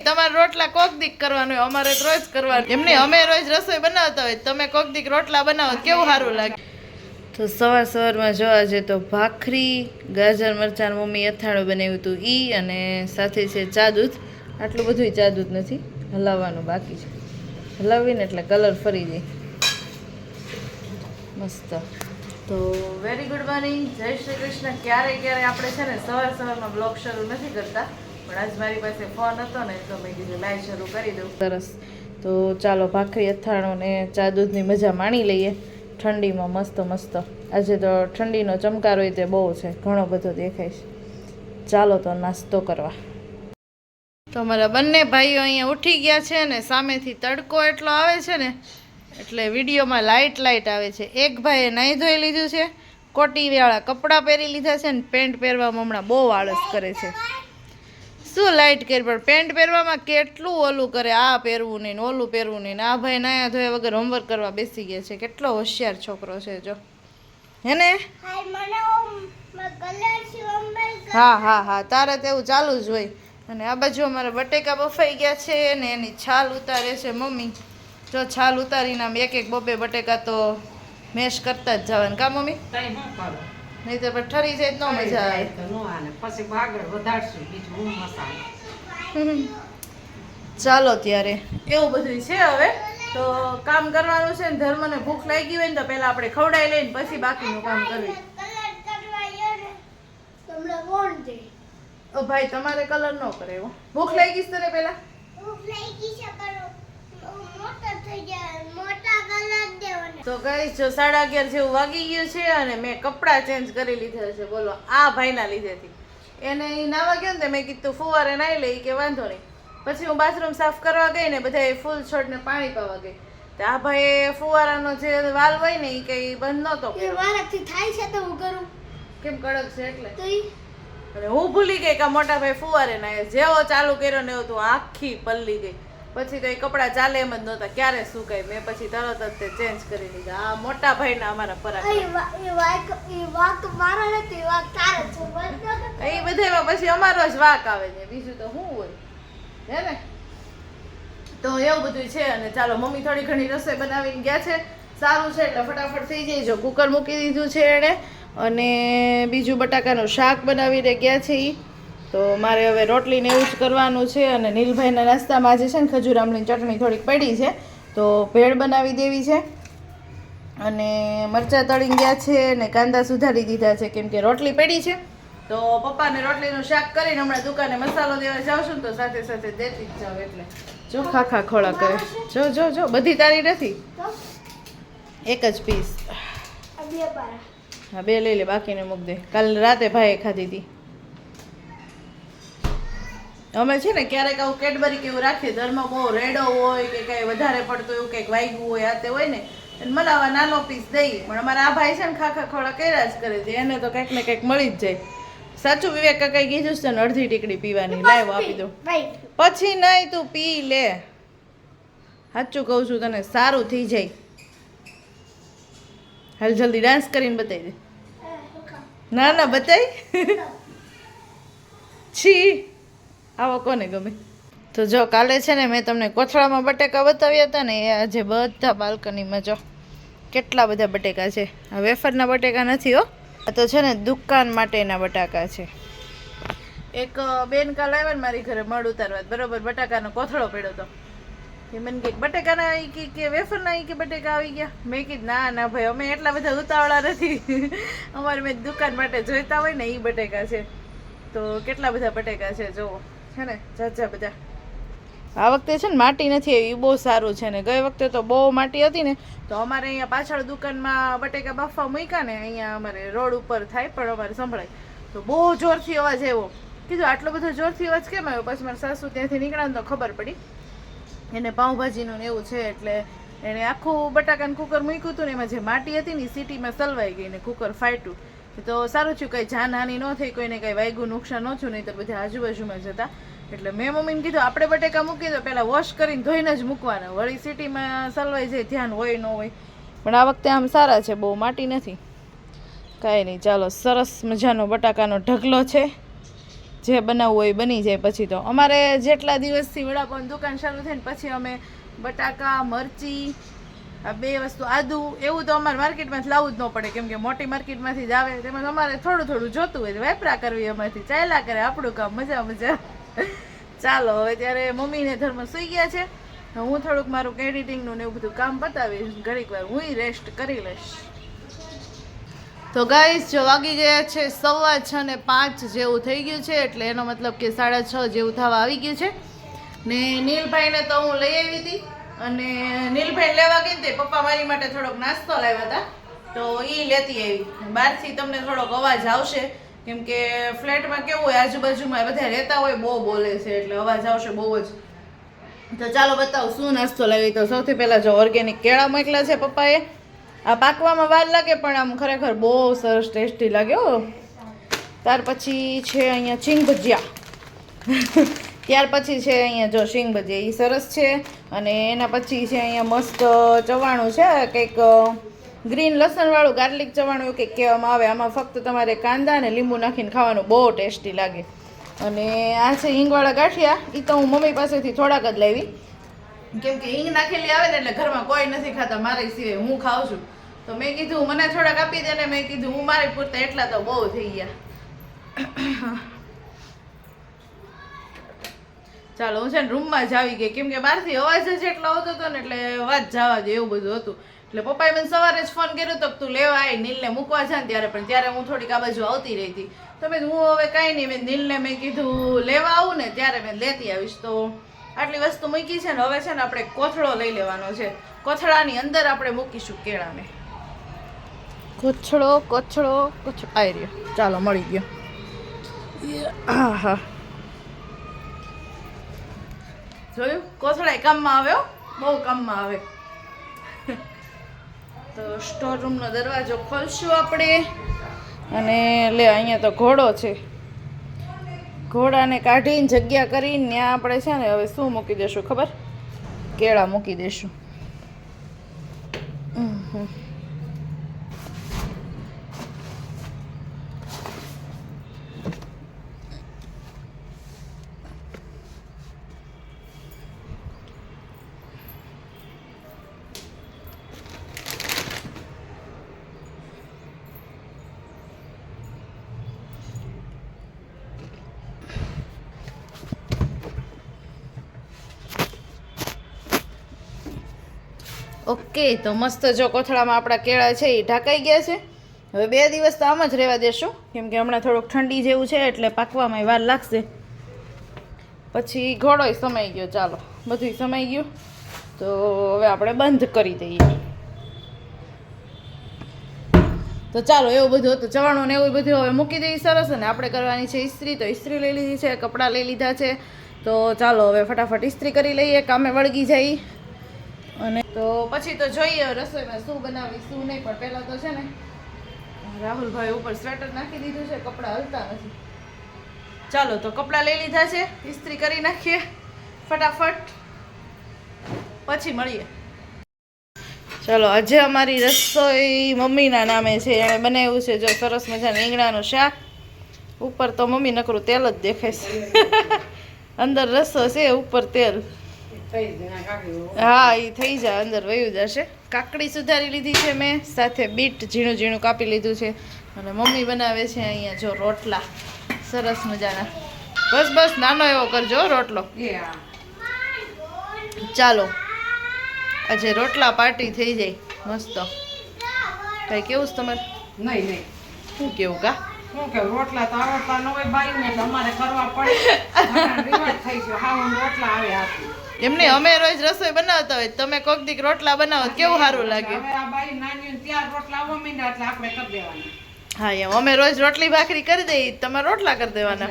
તમારે રોટલા કોક દીક કરવાનું હોય, અમારે તો રોજ કરવાનું. એમને અમે રોજ રસોઈ બનાવતા હોય, તમે કોક દીક રોટલા બનાવો કેવું સારું લાગે. તો સવારમાં જોવા જઈએ તો ભાખરી, ગાજર મરચાં મમ્મી અથાણું બનાવ્યું હતું ઈ, અને સાથે છે ચા દૂધ. આટલું બધું ચા દૂધ નથી, હલાવવાનું બાકી છે. હલાવીને એટલે કલર ફરી જાય મસ્ત. તો વેરી ગુડ મોર્નિંગ, જય શ્રી કૃષ્ણ. ક્યારે આપણે છે ને સવારમાં બ્લોગ શરૂ નથી કરતા, પણ આજ મારી પાસે ફોન હતો ને તો મેં કીધું લાઈવ શરૂ કરી દઉં. સરસ. તો ચાલો ભાખરી અથાણું ને ચા દૂધની મજા માણી લઈએ ઠંડીમાં. મસ્ત. આજે તો ઠંડીનો ચમકારો તે બહુ છે, ઘણો બધો દેખાય છે. ચાલો તો નાસ્તો કરવા. તો અમારા બંને ભાઈઓ અહીંયા ઉઠી ગયા છે ને સામેથી તડકો એટલો આવે છે ને એટલે વિડીયોમાં લાઇટ આવે છે. એક ભાઈએ નાહી ધોઈ લીધું છે, કોટીવાળા કપડાં પહેરી લીધા છે ને પેન્ટ પહેરવામાં હમણાં બહુ આળસ કરે છે. શું લાઇટ કરી, પણ પેન્ટ પહેરવામાં કેટલું ઓલું કરે, આ પહેરવું નહીં ને ઓલું પહેરવું નહીં ને. આ ભાઈ નાયા ધોયા વગર હોમવર્ક કરવા બેસી ગયા છે. કેટલો હોશિયાર છોકરો છે જો, હે ને? હા, તારે તો એવું ચાલુ જ હોય. અને આ બાજુ અમારા બટેકા બફાઈ ગયા છે ને એની છાલ ઉતારે છે મમ્મી. જો છાલ ઉતારીને આમ એક બબે બટેકા તો મેશ કરતા જ જવાનું. કા મમ્મી? નહીં તો પણ ઠરી જાય તો મજા આવે. ચાલો ત્યારે એવું બધું છે. હવે તો કામ કરવાનું છે ને, ધર્મને ભૂખ લાગી હોય ને તો પેલા આપણે ખવડાવી લઈને પછી બાકીનું કામ કરવું. ઓ ભાઈ તમારે કલર ન કરે એવો. ભૂખ લાગી છે તને પેલા? તો ગાઈસ જો 11:30 જેવું વાગી ગયું છે અને મેં કપડાં ચેન્જ કરી લીધા છે. બોલો આ ભાઈના લીધેથી. એને નાવા ગયો ને મેં કીધું ફુવારે નાઈ લઈ કે વાંધો નહીં. પછી હું બાથરૂમ સાફ કરવા ગઈ ને બધા ફૂલ છોડને પાણી પાવા ગઈ. તો આ ભાઈ ફુવારાનો જે વાલ હોય ને એ કઈ બંધ નહોતો કર્યો. વારાથી થાય છે તો હું કરું કેમ, કડક છે એટલે. અને હું ભૂલી ગઈ કે મોટા ભાઈ ફુવારે નાય. જેવો ચાલુ કર્યો ને એવું તો આખી પલ્લી ગઈ. પછી તો એ કપડાં ચાલે એમ જ નહોતા, ક્યારે સુકાય. મેં પછી તરત જ તે ચેન્જ કરી લીધા. આ મોટા ભાઈના અમારા પરાક્રમ. એ બધામાં પછી અમારો જ વાક આવે છે, બીજું તો શું હોય, હે ને? તો એવું બધું છે. અને ચાલો મમ્મી થોડી ઘણી રસોઈ બનાવીને ગયા છે. સારું છે એટલે ફટાફટ થઈ જાય. જો કુકર મૂકી દીધું છે એણે, અને બીજું બટાકાનું શાક બનાવીને ગયા છે એ. તો મારે હવે રોટલીને એવું જ કરવાનું છે. અને નીલભાઈના નાસ્તામાં આજે છે ને ખજૂર આમલીની ચટણી થોડીક પડી છે તો ભેળ બનાવી દેવી છે. અને મરચાં તળીને ગયા છે અને કાંદા સુધારી દીધા છે કેમ કે રોટલી પડી છે. તો પપ્પાને રોટલીનું શાક કરીને હમણાં દુકાને મસાલો દેવા જાઉં છું ને તો સાથે સાથે દેતી જ જાઉં. એટલે જો ખાખા ખોળા કરે. જો બધી તારી નથી, એક જ પીસ. હા 2 લઈ લે, બાકીને મૂક દે. કાલ રાતે ભાઈએ ખાધી હતી. અમે છે ને ક્યારેક આવું કેડબરી કેવું રાખીએ, ઘરમાં બહુ રેડો હોય કે કંઈ વધારે પડતું એવું કંઈક વાગ્યું હોય આ તે હોય ને મલાવા નાનો પીસ દઈએ. પણ અમારા આ ભાઈ છે ને ખાખા ખોળા કર્યા જ કરે છે, એને તો કંઈક ને કંઈક મળી જ જાય. સાચું વિવેક કાકાએ કીધું છે ને અડધી ટીકડી પીવાની. લાવ આપી દો પછી. નહીં તું પી લે, સાચું કહું છું તને, સારું થઈ જાય. હાલ જલ્દી ડાન્સ કરીને બતાવી દે. ના બતાવી છી. આવો કોને ગમે? તો જો કાલે છે ને મેં તમને કોથળામાં બટેકા બતાવ્યા હતા ને, એ આજે બધા બાલ્કનીમાં જો કેટલા બધા બટેકા છે. આ વેફરના બટેકા નથી હો, આ તો છે ને દુકાન માટેના બટાકા છે. એક બેન કાલ આવ્યા ને મારી ઘરે મળ ઉતારવા, બરોબર બટાકાનો કોથળો પડ્યો હતો. એ મને કે બટેકાના આવી કે વેફરના આવી કે બટેકા આવી ગયા. મેં કીધું ના ભાઈ અમે એટલા બધા ઉતાવળા નથી. અમારે મેં દુકાન માટે જોઈતા હોય ને એ બટેકા છે. તો કેટલા બધા બટેકા છે જુઓ, છે ને ઝાઝા બધા. આ વખતે છે ને માટી નથી આવી, એ બહુ સારું છે. ને ગઈ વખતે તો બહુ માટી હતી ને તો અમારે અહીંયા પાછળ દુકાનમાં બટેકા બાફવા મૂક્યા ને, અહીંયા અમારે રોડ ઉપર થાય પણ અમારે સંભળાય તો બહુ જોરથી અવાજ આવ્યો. કીધું આટલો બધો જોરથી અવાજ કેમ આવ્યો? પછી મારા સાસુ ત્યાંથી નીકળ્યા તો ખબર પડી એને પાઉંભાજીનું ને એવું છે. એટલે એણે આખું બટાકાનું કુકર મૂક્યું હતું ને એમાં જે માટી હતી ને સિટીમાં સલવાઈ ગઈ ને કુકર ફાટ્યું. તો સારું થયું, કંઈ જાનહાની ન થઈ, કોઈને કંઈ વાગ્યું નુકસાન ન થયું, નહીં તો બધા આજુબાજુમાં જતા. એટલે મેં મમ્મીને કીધું આપણે બટેકા મૂકી દો, પહેલાં વોશ કરીને ધોઈને જ મૂકવાના, વળી સિટીમાં સલવાઈ જાય, ધ્યાન હોય ન હોય. પણ આ વખતે આમ સારા છે, બહુ માટી નથી. કાંઈ નહીં, ચાલો સરસ મજાનો બટાકાનો ઢગલો છે. જે બનાવવું હોય બની જાય. પછી તો અમારે જેટલા દિવસથી વડાપાવની દુકાન શરૂ થઈ ને પછી અમે બટાકા, મરચી, આ 2 વસ્તુ, આદુ, એવું તો અમારે માર્કેટમાંથી લાવવું જ ન પડે, કેમ કે મોટી માર્કેટમાંથી જ આવે. તેમાં અમારે થોડું થોડું જોતું હોય, વેપરા કરવી અમારથી, ચાલ્યા કરે આપણું કામ, મજા મજા. ચાલો હવે ત્યારે મમ્મીને ધર્મ સુઈ ગયા છે, હું થોડુંક મારું એડિટિંગનું ને એવું બધું કામ પતાવીશ, ઘડીક વાર હું રેસ્ટ કરી લઈશ. તો ગાઈસ જો વાગી ગયા છે 6:05 જેવું થઈ ગયું છે, એટલે એનો મતલબ કે 6:30 જેવું થવા આવી ગયું છે. ને નીલભાઈને તો હું લઈ આવી હતી, અને નીલભાઈ લેવા ગઈ તે પપ્પા મારી માટે થોડોક નાસ્તો લાવ્યા હતા, તો એ લેતી આવી. બહારથી તમને થોડોક અવાજ આવશે, કેમ કે ફ્લેટમાં કેવું હોય, આજુબાજુમાં બધા રહેતા હોય, બહુ બોલે છે, એટલે અવાજ આવશે બહુ જ. તો ચાલો બતાવું શું નાસ્તો લાવી. તો સૌથી પહેલાં જો ઓર્ગેનિક કેળા મોકલ્યા છે પપ્પાએ. આ પાકવામાં વાર લાગે પણ આમ ખરેખર બહુ સરસ ટેસ્ટી લાગે હો. ત્યાર પછી છે અહીંયા સિંગ ભજીયા. ત્યાર પછી છે અહીંયા જો સિંગ ભજીયા, એ સરસ છે. અને એના પછી છે અહીંયા મસ્ત ચવાણું છે, કંઈક ગ્રીન લસણવાળું ગાર્લિક ચવાણું એવું કંઈક કહેવામાં આવે. આમાં ફક્ત તમારે કાંદા અને લીંબુ નાખીને ખાવાનું, બહુ ટેસ્ટી લાગે. અને આ છે હિંગવાળા ગાંઠિયા, એ તો હું મમ્મી પાસેથી થોડાક જ લાવી, કેમ કે હિંગ નાખેલી આવે ને એટલે ઘરમાં કોઈ નથી ખાતા મારી સિવાય, હું ખાઉં છું. તો મેં કીધું મને થોડાક આપી દે, ને મેં કીધું હું મારી પૂરતા એટલા તો બહુ થઈ ગયા. ચાલો હું છે ને રૂમમાં જ આવી ગઈ, કેમ કે બહારથી અવાજ જ એટલો આવતો હતો ને, એટલે વાત જવા દે એવું બધું હતું. એટલે પપ્પાએ મને સવારે જ ફોન કર્યો તો તું લેવા આવી, નીલને મૂકવા જા ને ત્યારે, પણ ત્યારે હું થોડીક આ બાજુ આવતી રહી હતી. તો મેં હું હવે કાંઈ નહીં, મેં નીલને મેં કીધું લેવા આવું ને ત્યારે મેં લેતી આવીશ. તો આટલી વસ્તુ મૂકી છે ને, હવે છે ને આપણે કોથળો લઈ લેવાનો છે. કોથળાની અંદર આપણે મૂકીશું કેળાને. કોથળો આવી રહ્યો, ચાલો મળી ગયો. હા હા જોયું, કોથળા કામમાં આવ્યો, બહુ કામમાં આવે. તો સ્ટોર રૂમનો દરવાજો ખોલશું આપણે, અને લે અહીંયા તો ઘોડો છે, ઘોડાને કાઢીને જગ્યા કરીને ત્યાં આપણે છે ને હવે શું મૂકી દઈશું ખબર, કેળા મૂકી દઈશું. ઓકે, તો મસ્ત જો કોથળામાં આપણા કેળા છે એ ઢાંકાઈ ગયા છે. હવે 2 દિવસ તો આમ જ રહેવા દેશું, કેમ કે હમણાં થોડુંક ઠંડી જેવું છે એટલે પાકવામાં વાર લાગશે. પછી ઘોડોય સમાઈ ગયો, ચાલો બધું સમાઈ ગયું. તો હવે આપણે બંધ કરી દઈએ. તો ચાલો એવું બધું હતું, ચવાણું ને એવું બધું હવે મૂકી દઈએ સરસ. અને આપણે કરવાની છે ઇસ્ત્રી, તો ઇસ્ત્રી લઈ લીધી છે, કપડાં લઈ લીધા છે. તો ચાલો હવે ફટાફટ ઇસ્ત્રી કરી લઈએ, કામે વળગી જઈએ. અને તો પછી તો જોઈએ રસોઈમાં શું બનાવી શું નહીં. પણ પહેલાં તો છે ને રાહુલભાઈ ઉપર સ્વેટર નાખી દીધું છે, કપડાં હલતા નથી. ચાલો તો કપડાં લઈ લીધા છે, ઇસ્ત્રી કરી નાખીએ ફટાફટ, પછી મળીએ. ચાલો આજે અમારી રસોઈ મમ્મીના નામે છે, એણે બનાવ્યું છે જો સરસ મજાનું રીંગણાનું શાક. ઉપર તો મમ્મી નકરું તેલ જ દેખાય છે, અંદર રસો છે, ઉપર તેલ. હા એ થઈ જાય, અંદર વયું જશે. કાકડી સુધારી લીધી છે મેં, સાથે બીટ ઝીણું ઝીણું કાપી લીધું છે. અને મમ્મી બનાવે છે અહીંયા જો રોટલા સરસ મજાના. બસ બસ નાનો એવો કરજો રોટલો. ચાલો આજે રોટલા પાર્ટી થઈ જાય મસ્ત. કઈ કેવું છે તમારે? નહીં શું કેવું કા? શું કે રોટલા તો આવડતા ન હોય બાઈને, એટલે અમારે કરવા પડે. રિવાજ થઈ ગયો, હા રોટલા આવે આપી. એમને અમે રોજ રસોઈ બનાવતા હોય, તમે કોક દીક રોટલા બનાવો કેવું સારું લાગે. હા એમ અમે રોજ રોટલી ભાખરી કરી દઈએ, તમારે રોટલા કરી દેવાના.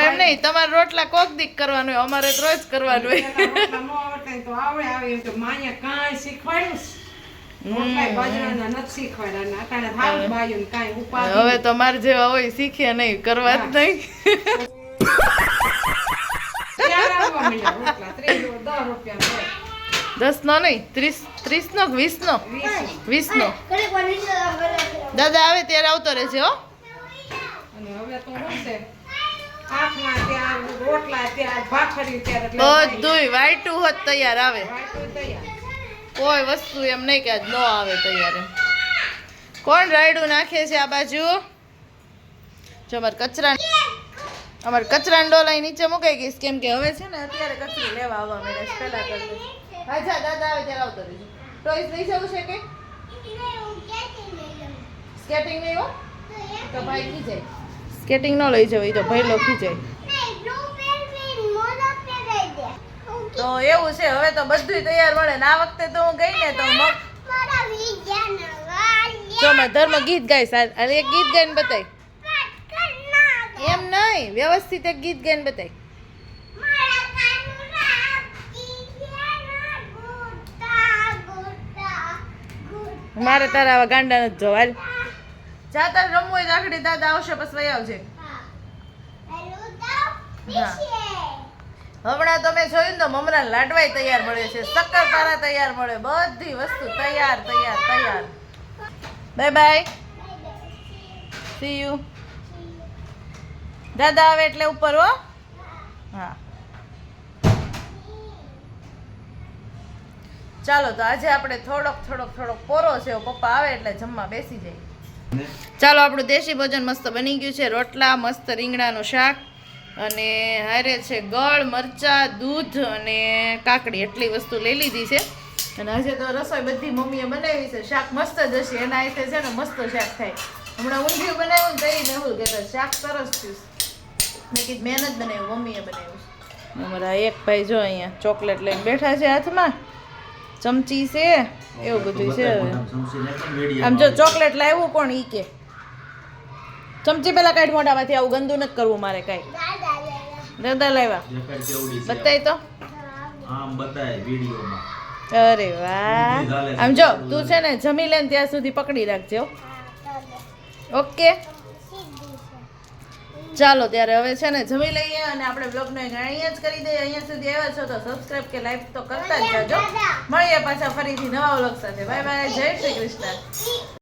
એમ નહીં, તમારે રોટલા કોક દીક કરવાનું હોય, અમારે રોજ કરવાનું હોય. હવે તો મારે જેવા હોય શીખે નહીં, કરવા જ નહીં. 10 નો નહીં, 30 નો 20 નો. દાદા આવે ત્યારે આવતો રહેશે હો. અને હવે તો શું છે આંખમાં ત્યાં રોટલા ત્યાં ભાખરી ત્યાં એટલે બધુંય વાઈટું હોત તૈયાર આવે વાટું તૈયાર. કોઈ વસ્તુ એમ નહીં કે આજ ન આવે તૈયાર એમ કોણ રાયડું નાખે છે આ બાજુ જો અમાર કચરાનો ડોલ અહીં નીચે મુકાઈ ગઈશ કેમ કે હવે છે ને અત્યારે કચરું લેવા આવવા મળે પહેલા કરતે અચ્છા દાદા આવે ત્યારે આવતો રહેજો ટોયસ લઈ જવું છે કે સ્કેટિંગ નહીં હો તો ભાઈ કી જાય સ્કેટિંગ ન લઈ જવું એ તો ભાઈ લો કી જાય તો એવું છે હવે તો બધુંય તૈયાર મળે ને આ વખતે તો હું ગઈ ને તો જો મેં ધર્મ ગીત ગાઈશ અને એક ગીત ગાઈને બતાય એમ નહીં વ્યવસ્થિત એક ગીત ગાઈને બતાય મારે તારા આવા ગાંડા નથી જોવા હાલ. જા તારે રમવું હોય તો આખડી દાદા આવશે પછી વહી આવજે હમણાં તો મેં જોયું ને તો મમરા લાડવાય તૈયાર મળે છે શક્કરપારા તૈયાર મળે બધી વસ્તુ તૈયાર તૈયાર તૈયાર બાય બાય સી યુ દાદા આવે એટલે ઉપર હો હા ચાલો તો આજે આપણે થોડોક પોરો છે પપ્પા આવે એટલે જમવા બેસી જઈએ ચાલો આપણું દેશી ભોજન મસ્ત બની ગયું છે રોટલા મસ્ત રીંગણાનું શાક અને હારે છે ગળ મરચા દૂધ અને કાકડી એટલી વસ્તુ લઈ લીધી છે અને આજે તો રસોઈ બધી મમ્મીએ બનાવી છે શાક મસ્ત જ હશે એના રીતે છે ને મસ્ત શાક થાય હમણાં ઊંધિયું બનાવ્યું ને તઈ મેહુલ કહેતા શાક સરસ થયું મેં કીધું મેં નથી બનાવ્યું મમ્મીએ બનાવ્યું છે અમારા એક ભાઈ જો અહીંયા ચોકલેટ લઈને બેઠા છે હાથમાં ચમચી છે એવું બધું છે આમ જો ચોકલેટ લાવ્યું કોણ ઈ કે ચમચી પેલા કાઢ મોઢામાંથી આવું ગંદુ નથી કરવું મારે કાંઈ દાદા લાવ્યા બતાય તો અરે વાહ આમ જો તું છે ને જમી લે ને ત્યાં સુધી પકડી રાખજો ઓકે ચાલો ત્યારે હવે છે ને જમી લઈએ અને આપણે બ્લોગને અહીંયા જ કરી દઈએ અહીંયા સુધી આવ્યા છો તો સબસ્ક્રાઇબ કે લાઈક તો કરતા જ જાજો મળીએ પાછા ફરીથી નવા બ્લોગ સાથે બાય બાય જય શ્રી કૃષ્ણ